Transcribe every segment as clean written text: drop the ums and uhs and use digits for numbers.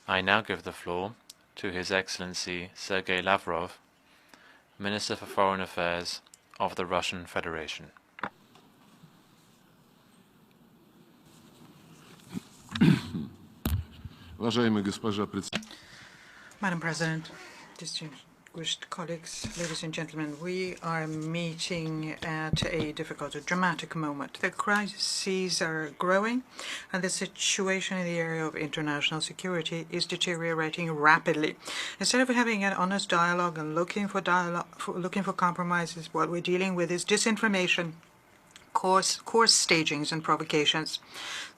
I now give the floor to His Excellency Sergey Lavrov, Minister for Foreign Affairs of the Russian Federation. Madam President, distinguished colleagues, ladies and gentlemen, we are meeting at a difficult, dramatic moment. The crises are growing, and the situation in the area of international security is deteriorating rapidly. Instead of having an honest dialogue and looking for compromises, what we're dealing with is disinformation, coarse stagings and provocations.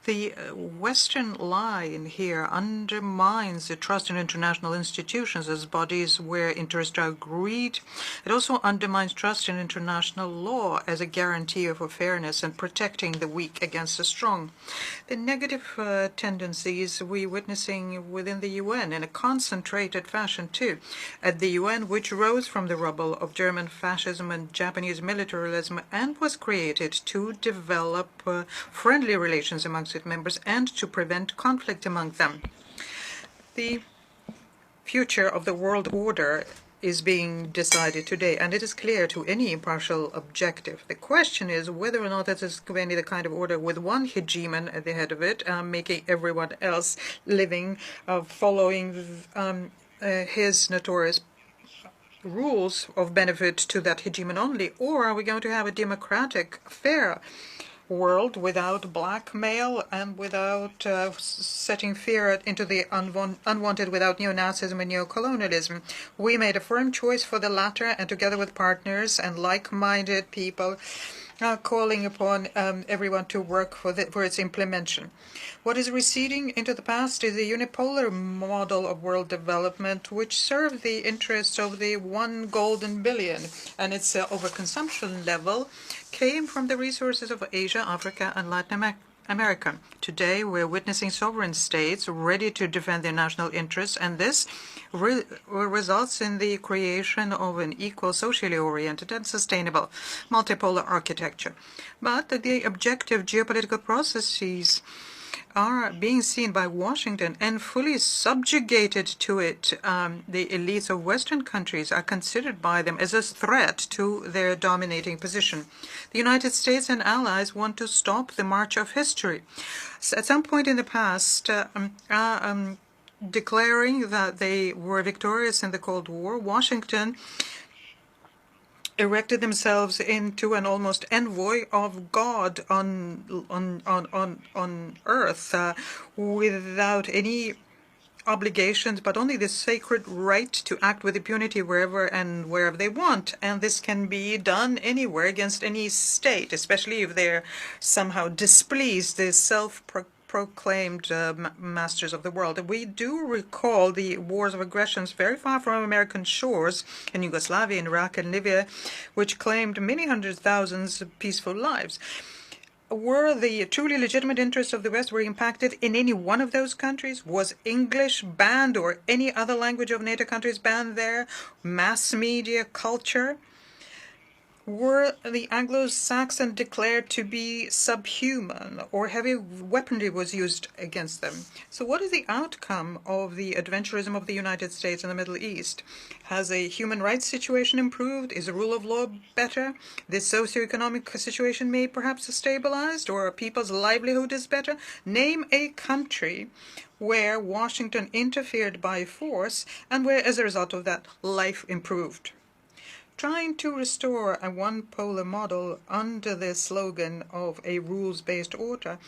The Western line here undermines the trust in international institutions as bodies where interests are agreed. It also undermines trust in international law as a guarantee of fairness and protecting the weak against the strong. The negative tendencies we're witnessing within the UN in a concentrated fashion too. At the UN, which rose from the rubble of German fascism and Japanese militarism and was created to develop friendly relations amongst its members and to prevent conflict among them. The future of the world order is being decided today, and it is clear to any impartial objective. The question is whether or not this is going to be the kind of order with one hegemon at the head of it, making everyone else living, following his notorious rules of benefit to that hegemon only, or are we going to have a democratic, fair world without blackmail and without setting fear into the unwanted, without Neo Nazism and Neo colonialism? We made a firm choice for the latter, and together with partners and like-minded people, calling upon everyone to work for its implementation. What is receding into the past is a unipolar model of world development which served the interests of the 1 golden billion, and its overconsumption level came from the resources of Asia, Africa, and Latin America. Today, we're witnessing sovereign states ready to defend their national interests, and this results in the creation of an equal, socially oriented, and sustainable multipolar architecture. But the objective geopolitical processes are being seen by Washington and fully subjugated to it. The elites of Western countries are considered by them as a threat to their dominating position. The United States and allies want to stop the march of history. At some point in the past, declaring that they were victorious in the Cold War, Washington erected themselves into an almost envoy of God on earth, without any obligations, but only the sacred right to act with impunity wherever they want. And this can be done anywhere against any state, especially if they're somehow displeased the self-proclaimed masters of the world. We do recall the wars of aggressions very far from American shores in Yugoslavia, in Iraq, and Libya, which claimed many hundred thousands of peaceful lives. Were the truly legitimate interests of the West were impacted in any one of those countries? Was English banned or any other language of NATO countries banned there? Mass media, culture? Were the Anglo-Saxons declared to be subhuman, or heavy weaponry was used against them? So what is the outcome of the adventurism of the United States in the Middle East? Has a human rights situation improved? Is the rule of law better? The socioeconomic situation may perhaps stabilized, or people's livelihood is better? Name a country where Washington interfered by force and where, as a result of that, life improved. Trying to restore a one-polar model under the slogan of a rules-based order,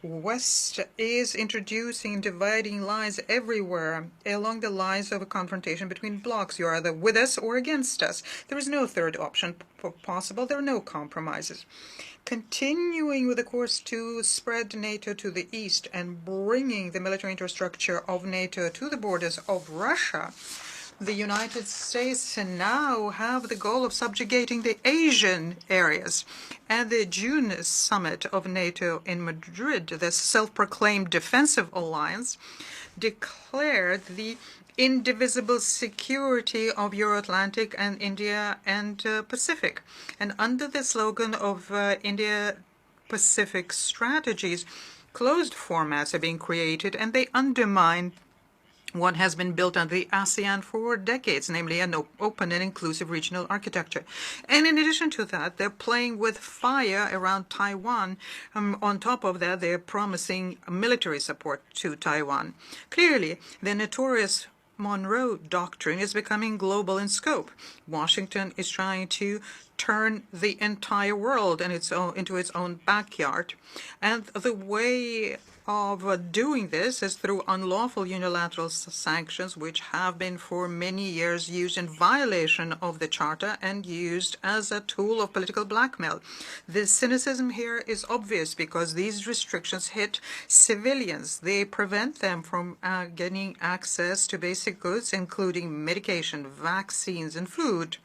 West is introducing dividing lines everywhere along the lines of a confrontation between blocs. You're either with us or against us. There is no third option possible. There are no compromises. Continuing with the course to spread NATO to the east and bringing the military infrastructure of NATO to the borders of Russia, the United States now have the goal of subjugating the Asian areas. At the June summit of NATO in Madrid, the self-proclaimed defensive alliance declared the indivisible security of Euro-Atlantic and India and Pacific. And under the slogan of India-Pacific strategies, closed formats are being created, and they undermine what has been built under the ASEAN for decades, namely an open and inclusive regional architecture. And in addition to that, they're playing with fire around Taiwan. On top of that, they're promising military support to Taiwan. Clearly, the notorious Monroe Doctrine is becoming global in scope. Washington is trying to turn the entire world into its own backyard. And the way of doing this is through unlawful unilateral sanctions, which have been for many years used in violation of the Charter and used as a tool of political blackmail. The cynicism here is obvious because these restrictions hit civilians. They prevent them from getting access to basic goods, including medication, vaccines, and food.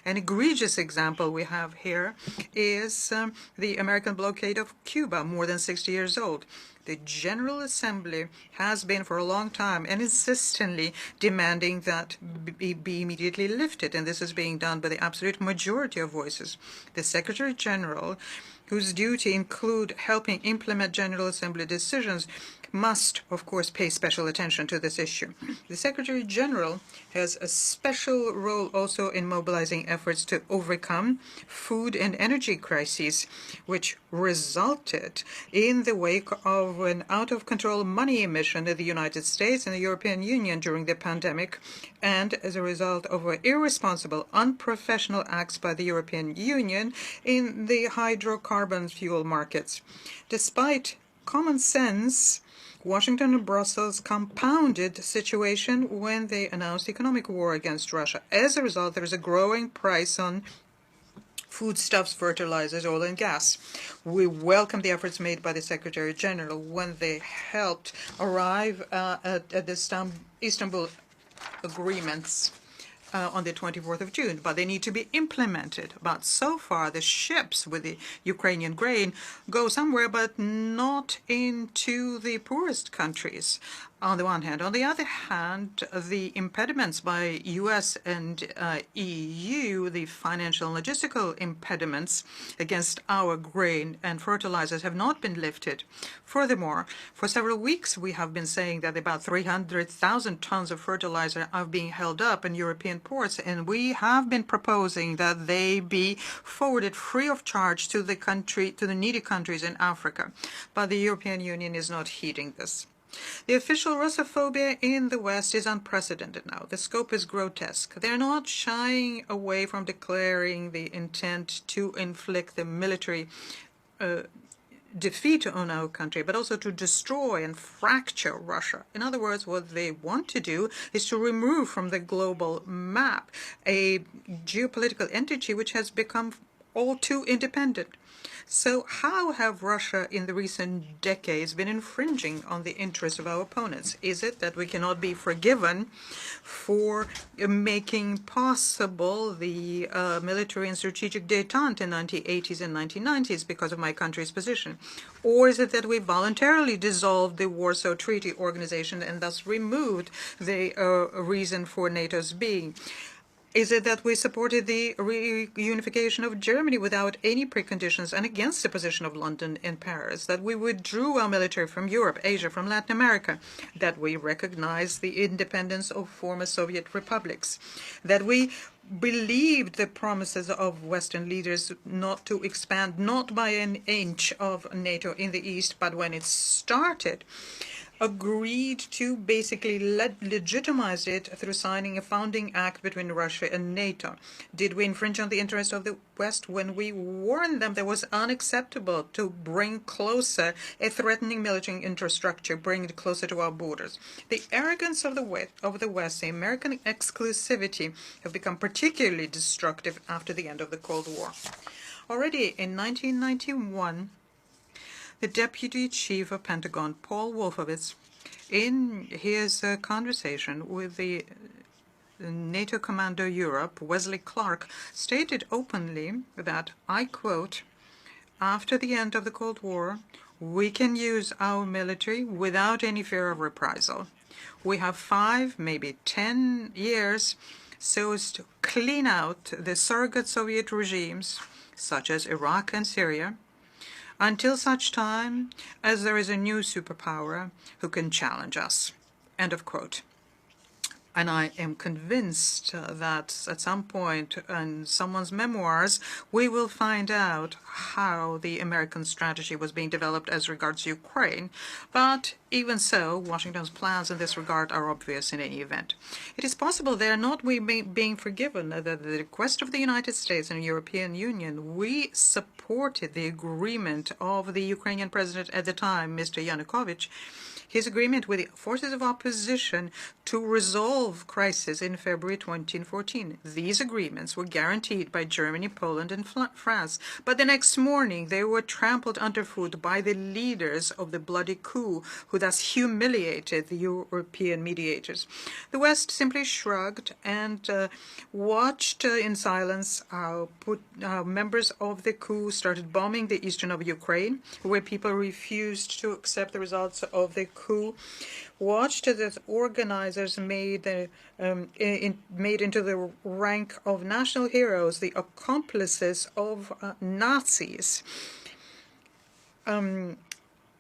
An egregious example we have here is the American blockade of Cuba, more than 60 years old. The General Assembly has been for a long time and insistently demanding that be immediately lifted, and this is being done by the absolute majority of voices. The Secretary General, whose duty include helping implement General Assembly decisions, must, of course, pay special attention to this issue. The Secretary General has a special role also in mobilizing efforts to overcome food and energy crises, which resulted in the wake of an out-of-control money emission in the United States and the European Union during the pandemic, and as a result of irresponsible, unprofessional acts by the European Union in the hydrocarbon fuel markets. Despite common sense, Washington and Brussels compounded the situation when they announced economic war against Russia. As a result, there is a growing price on foodstuffs, fertilizers, oil, and gas. We welcome the efforts made by the Secretary General when they helped arrive at the Istanbul agreements on the 24th of June, but they need to be implemented. But so far, the ships with the Ukrainian grain go somewhere, but not into the poorest countries, on the one hand. On the other hand, the impediments by U.S. and EU, the financial and logistical impediments against our grain and fertilizers have not been lifted. Furthermore, for several weeks, we have been saying that about 300,000 tons of fertilizer are being held up in European ports, and we have been proposing that they be forwarded free of charge to the needy countries in Africa. But the European Union is not heeding this. The official Russophobia in the West is unprecedented now. The scope is grotesque. They're not shying away from declaring the intent to inflict the military defeat on our country, but also to destroy and fracture Russia. In other words, what they want to do is to remove from the global map a geopolitical entity which has become all too independent. So how have Russia in the recent decades been infringing on the interests of our opponents? Is it that we cannot be forgiven for making possible the military and strategic détente in the 1980s and 1990s because of my country's position? Or is it that we voluntarily dissolved the Warsaw Treaty Organization and thus removed the reason for NATO's being? Is it that we supported the reunification of Germany without any preconditions and against the position of London and Paris? That we withdrew our military from Europe, Asia, from Latin America? That we recognized the independence of former Soviet republics? That we believed the promises of Western leaders not to expand, not by an inch of NATO in the East, but when it started, agreed to basically legitimize it through signing a founding act between Russia and NATO? Did we infringe on the interests of the West when we warned them that it was unacceptable to bring closer a threatening military infrastructure, bring it closer to our borders? The arrogance of the West, the American exclusivity, have become particularly destructive after the end of the Cold War. Already in 1991, the Deputy Chief of Pentagon, Paul Wolfowitz, in his conversation with the NATO Commander Europe, Wesley Clark, stated openly that, I quote, "After the end of the Cold War, we can use our military without any fear of reprisal. We have 5, maybe 10 years so as to clean out the surrogate Soviet regimes, such as Iraq and Syria, until such time as there is a new superpower who can challenge us. End of quote. And I am convinced that at some point in someone's memoirs, we will find out how the American strategy was being developed as regards Ukraine. But even so, Washington's plans in this regard are obvious in any event. It is possible they are not being forgiven. At the request of the United States and the European Union, we supported the agreement of the Ukrainian president at the time, Mr. Yanukovych, his agreement with the forces of opposition to resolve crisis in February 2014. These agreements were guaranteed by Germany, Poland, and France. But the next morning, they were trampled underfoot by the leaders of the bloody coup, who thus humiliated the European mediators. The West simply shrugged and watched in silence how members of the coup started bombing the eastern of Ukraine, where people refused to accept the results of the coup, watched as organizers made into the rank of national heroes the accomplices of Nazis. Were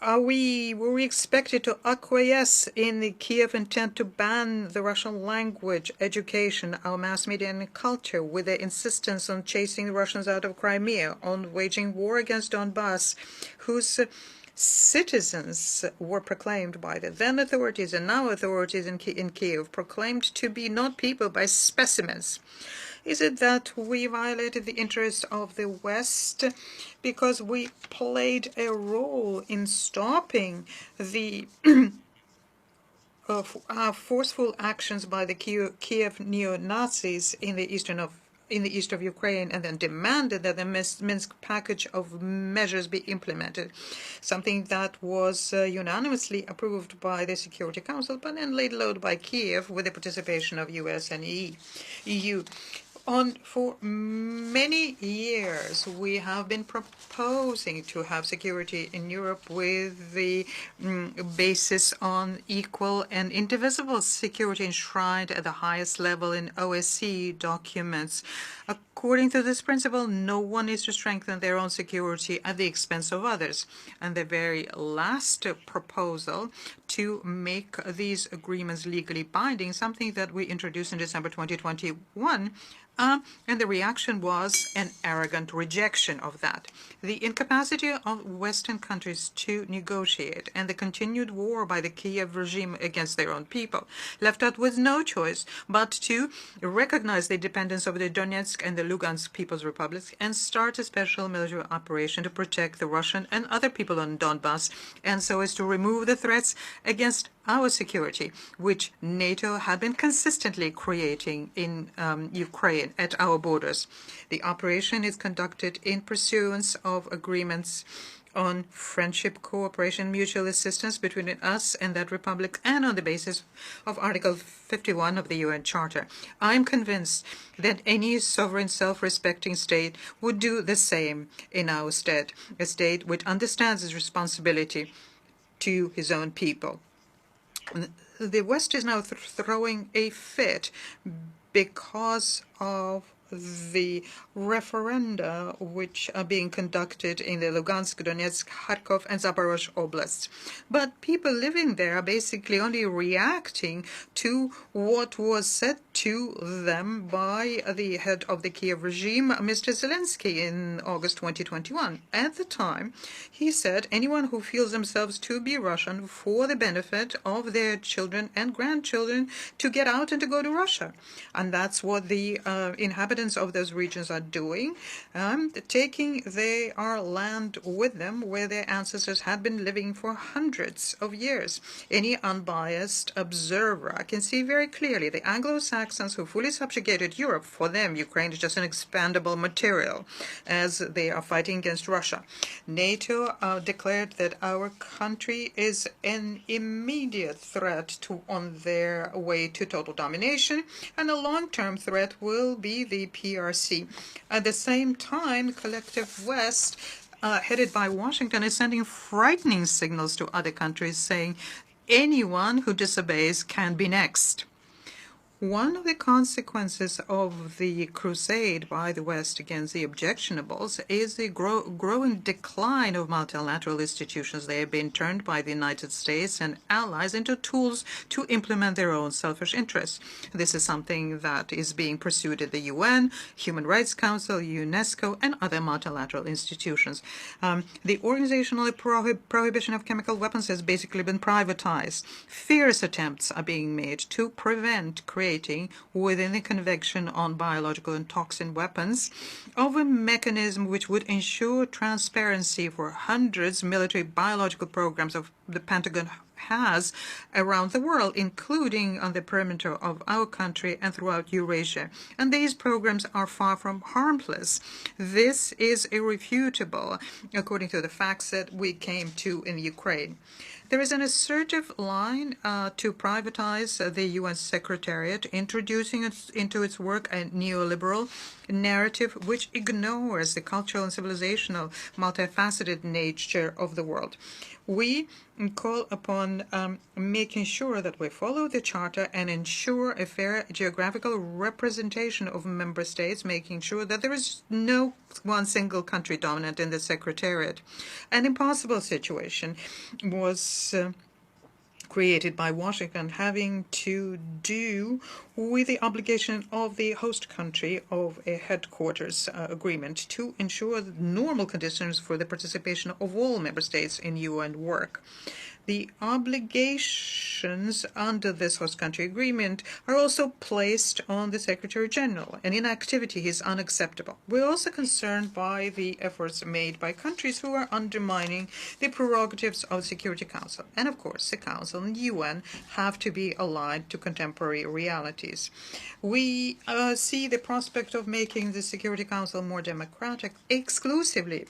we expected to acquiesce in the Kiev intent to ban the Russian language, education, our mass media and culture, with their insistence on chasing the Russians out of Crimea, on waging war against Donbass, whose citizens were proclaimed by the then authorities and now authorities in Kiev, proclaimed to be not people but specimens? Is it that we violated the interests of the West because we played a role in stopping the forceful actions by the Kiev Neo Nazis in the east of Ukraine, and then demanded that the Minsk package of measures be implemented, something that was unanimously approved by the Security Council, but then laid low by Kiev with the participation of US and EU. For many years, we have been proposing to have security in Europe with the basis on equal and indivisible security enshrined at the highest level in OSCE documents. According to this principle, no one is to strengthen their own security at the expense of others. And the very last proposal to make these agreements legally binding, something that we introduced in December 2021, and the reaction was an arrogant rejection of that. The incapacity of Western countries to negotiate and the continued war by the Kiev regime against their own people left us with no choice but to recognize the independence of the Donetsk and the Lugansk People's Republics and start a special military operation to protect the Russian and other people on Donbass, and so as to remove the threats against our security, which NATO had been consistently creating in Ukraine at our borders. The operation is conducted in pursuance of agreements on friendship, cooperation, mutual assistance between us and that republic, and on the basis of Article 51 of the UN Charter. I am convinced that any sovereign, self-respecting state would do the same in our stead, a state which understands its responsibility to his own people. The West is now throwing a fit because of the referenda which are being conducted in the Lugansk, Donetsk, Kharkov, and Zaporozhye oblasts. But people living there are basically only reacting to what was said to them by the head of the Kiev regime, Mr. Zelensky, in August 2021. At the time, he said anyone who feels themselves to be Russian for the benefit of their children and grandchildren to get out and to go to Russia. And that's what the inhabitants of those regions are doing, taking their land with them where their ancestors had been living for hundreds of years. Any unbiased observer can see very clearly the Anglo-Saxons who fully subjugated Europe, for them Ukraine is just an expandable material as they are fighting against Russia. NATO declared that our country is an immediate threat on their way to total domination, and a long-term threat will be the PRC. At the same time, collective West, headed by Washington, is sending frightening signals to other countries saying anyone who disobeys can be next. One of the consequences of the crusade by the West against the objectionables is the growing decline of multilateral institutions. They have been turned by the United States and allies into tools to implement their own selfish interests. This is something that is being pursued at the UN, Human Rights Council, UNESCO, and other multilateral institutions. The organizational prohibition of chemical weapons has basically been privatized. Fierce attempts are being made to prevent creating within the Convention on Biological and Toxin Weapons of a mechanism which would ensure transparency for hundreds of military biological programs of the Pentagon has around the world, including on the perimeter of our country and throughout Eurasia. And these programs are far from harmless. This is irrefutable, according to the facts that we came to in Ukraine. There is an assertive line to privatize the UN Secretariat, introducing into its work a neoliberal narrative which ignores the cultural and civilizational multifaceted nature of the world. We call upon making sure that we follow the Charter and ensure a fair geographical representation of member states, making sure that there is no one single country dominant in the Secretariat. An impossible situation was created by Washington, having to do with the obligation of the host country of a headquarters agreement to ensure normal conditions for the participation of all member states in UN work. The obligations under this host country agreement are also placed on the Secretary General, and inactivity is unacceptable. We're also concerned by the efforts made by countries who are undermining the prerogatives of the Security Council. And of course, the Council and the UN have to be aligned to contemporary realities. We see the prospect of making the Security Council more democratic exclusively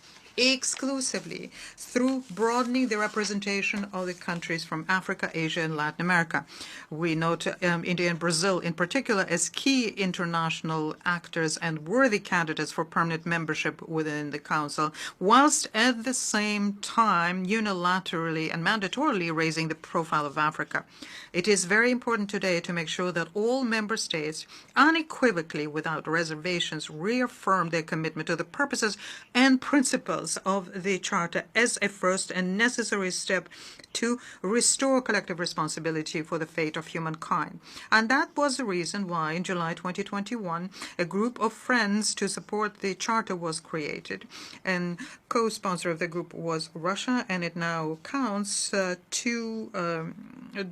through broadening the representation of the countries from Africa, Asia, and Latin America. We note India and Brazil in particular as key international actors and worthy candidates for permanent membership within the Council, whilst at the same time unilaterally and mandatorily raising the profile of Africa. It is very important today to make sure that all member states unequivocally, without reservations, reaffirm their commitment to the purposes and principles of the Charter as a first and necessary step to restore collective responsibility for the fate of humankind. And that was the reason why in July 2021 a group of friends to support the Charter was created. And co-sponsor of the group was Russia, and it now counts to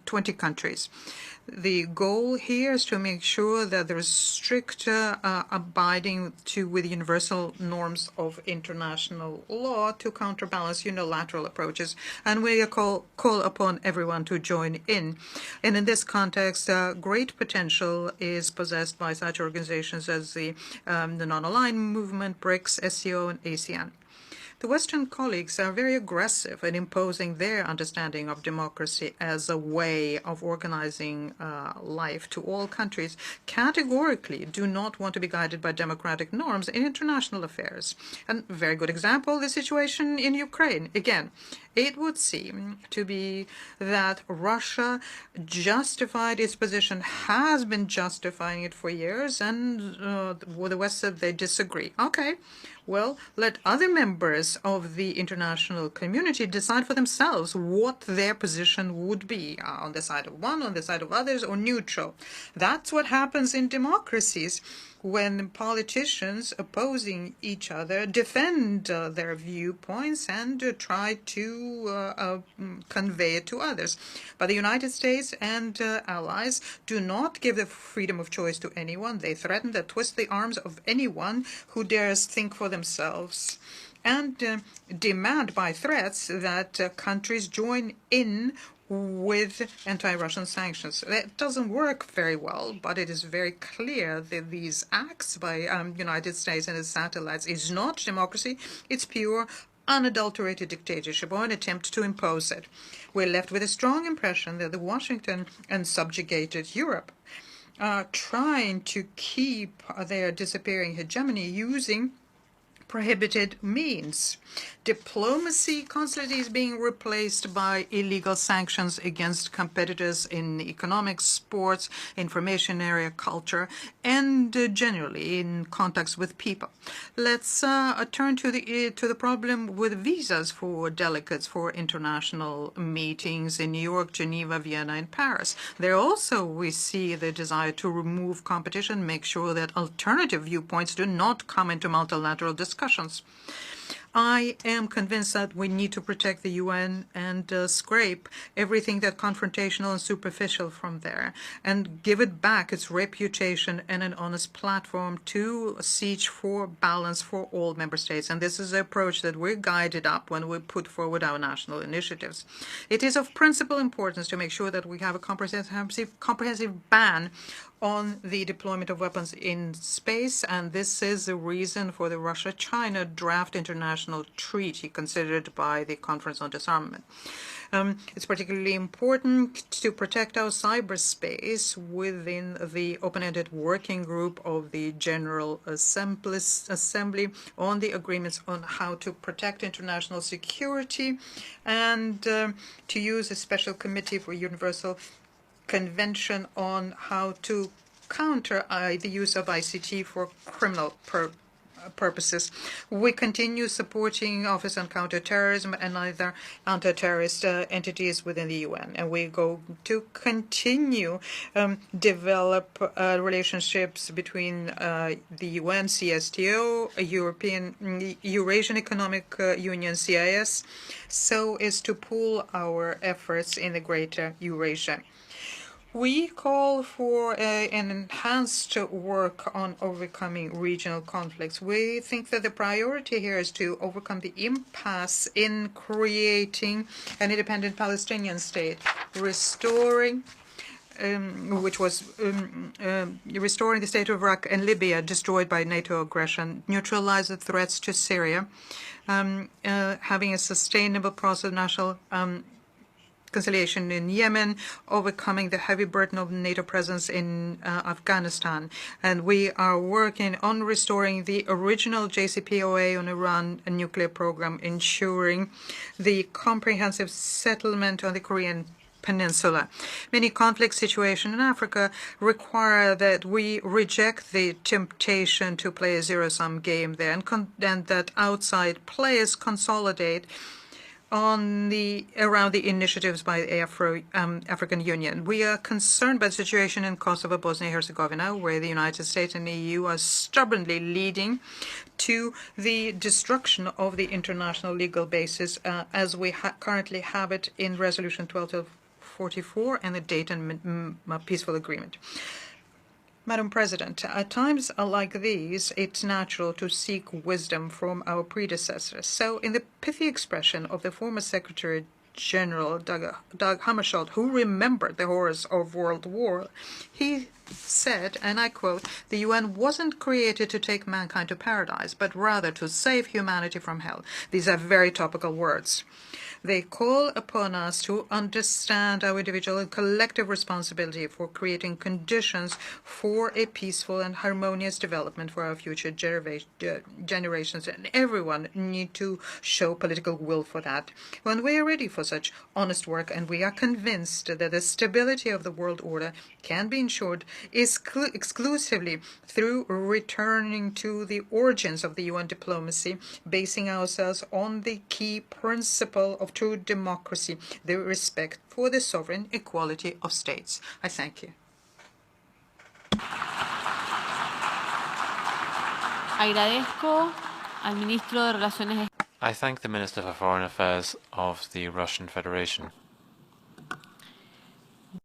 20 countries. The goal here is to make sure that there is strict abiding with universal norms of international law to counterbalance unilateral approaches, and we call upon everyone to join in. And in this context, great potential is possessed by such organizations as the Non-Aligned Movement, BRICS, SCO, and ASEAN. The Western colleagues are very aggressive in imposing their understanding of democracy as a way of organizing life to all countries, categorically do not want to be guided by democratic norms in international affairs. And a very good example, the situation in Ukraine. Again, it would seem to be that Russia justified its position, has been justifying it for years, and the West said they disagree. Okay. Well, let other members of the international community decide for themselves what their position would be, on the side of one, on the side of others, or neutral. That's what happens in democracies when politicians opposing each other defend their viewpoints and try to convey it to others. But the United States and allies do not give the freedom of choice to anyone. They threaten to twist the arms of anyone who dares think for themselves, and demand by threats that countries join in with anti-Russian sanctions. That doesn't work very well, but it is very clear that these acts by United States and its satellites is not democracy. It's pure, unadulterated dictatorship or an attempt to impose it. We're left with a strong impression that the Washington and subjugated Europe are trying to keep their disappearing hegemony using prohibited means. Diplomacy constantly is being replaced by illegal sanctions against competitors in economics, sports, information area, culture, and generally in contacts with people. Let's turn to the problem with visas for delegates for international meetings in New York, Geneva, Vienna, and Paris. There also we see the desire to remove competition, make sure that alternative viewpoints do not come into multilateral discussions. I am convinced that we need to protect the UN and scrape everything that's confrontational and superficial from there and give it back its reputation and an honest platform to seek for balance for all member states. And this is the approach that we're guided up when we put forward our national initiatives. It is of principal importance to make sure that we have a comprehensive ban on the deployment of weapons in space, and this is the reason for the Russia-China draft international treaty considered by the Conference on Disarmament. It's particularly important to protect our cyberspace within the open-ended working group of the General Assembly on the agreements on how to protect international security and to use a special committee for universal convention on how to counter the use of ICT for criminal purposes. We continue supporting Office on Counterterrorism and other anti-terrorist entities within the UN, and we go to continue develop relationships between the UN, CSTO, Eurasian Economic Union, CIS, so as to pool our efforts in the greater Eurasia. We call for an enhanced work on overcoming regional conflicts. We think that the priority here is to overcome the impasse in creating an independent Palestinian state, restoring restoring the state of Iraq and Libya destroyed by NATO aggression, neutralize the threats to Syria, having a sustainable process of national conciliation in Yemen, overcoming the heavy burden of NATO presence in Afghanistan. And we are working on restoring the original JCPOA on Iran nuclear program, ensuring the comprehensive settlement on the Korean Peninsula. Many conflict situations in Africa require that we reject the temptation to play a zero-sum game there and that outside players consolidate around the initiatives by the African Union. We are concerned by the situation in Kosovo, Bosnia-Herzegovina, where the United States and the EU are stubbornly leading to the destruction of the international legal basis as we currently have it in Resolution 1244 and the Dayton Peaceful Agreement. Madam President, at times like these, it's natural to seek wisdom from our predecessors. So in the pithy expression of the former Secretary General Dag Hammarskjöld, who remembered the horrors of World War, he said, and I quote, "The UN wasn't created to take mankind to paradise, but rather to save humanity from hell." These are very topical words. They call upon us to understand our individual and collective responsibility for creating conditions for a peaceful and harmonious development for our future generations, and everyone need to show political will for that. When we are ready for such honest work, and we are convinced that the stability of the world order can be ensured exclusively through returning to the origins of the UN diplomacy, basing ourselves on the key principle of true democracy, the respect for the sovereign equality of states. I thank you. Agradezco al ministro de Relaciones. I thank the Minister for Foreign Affairs of the Russian Federation.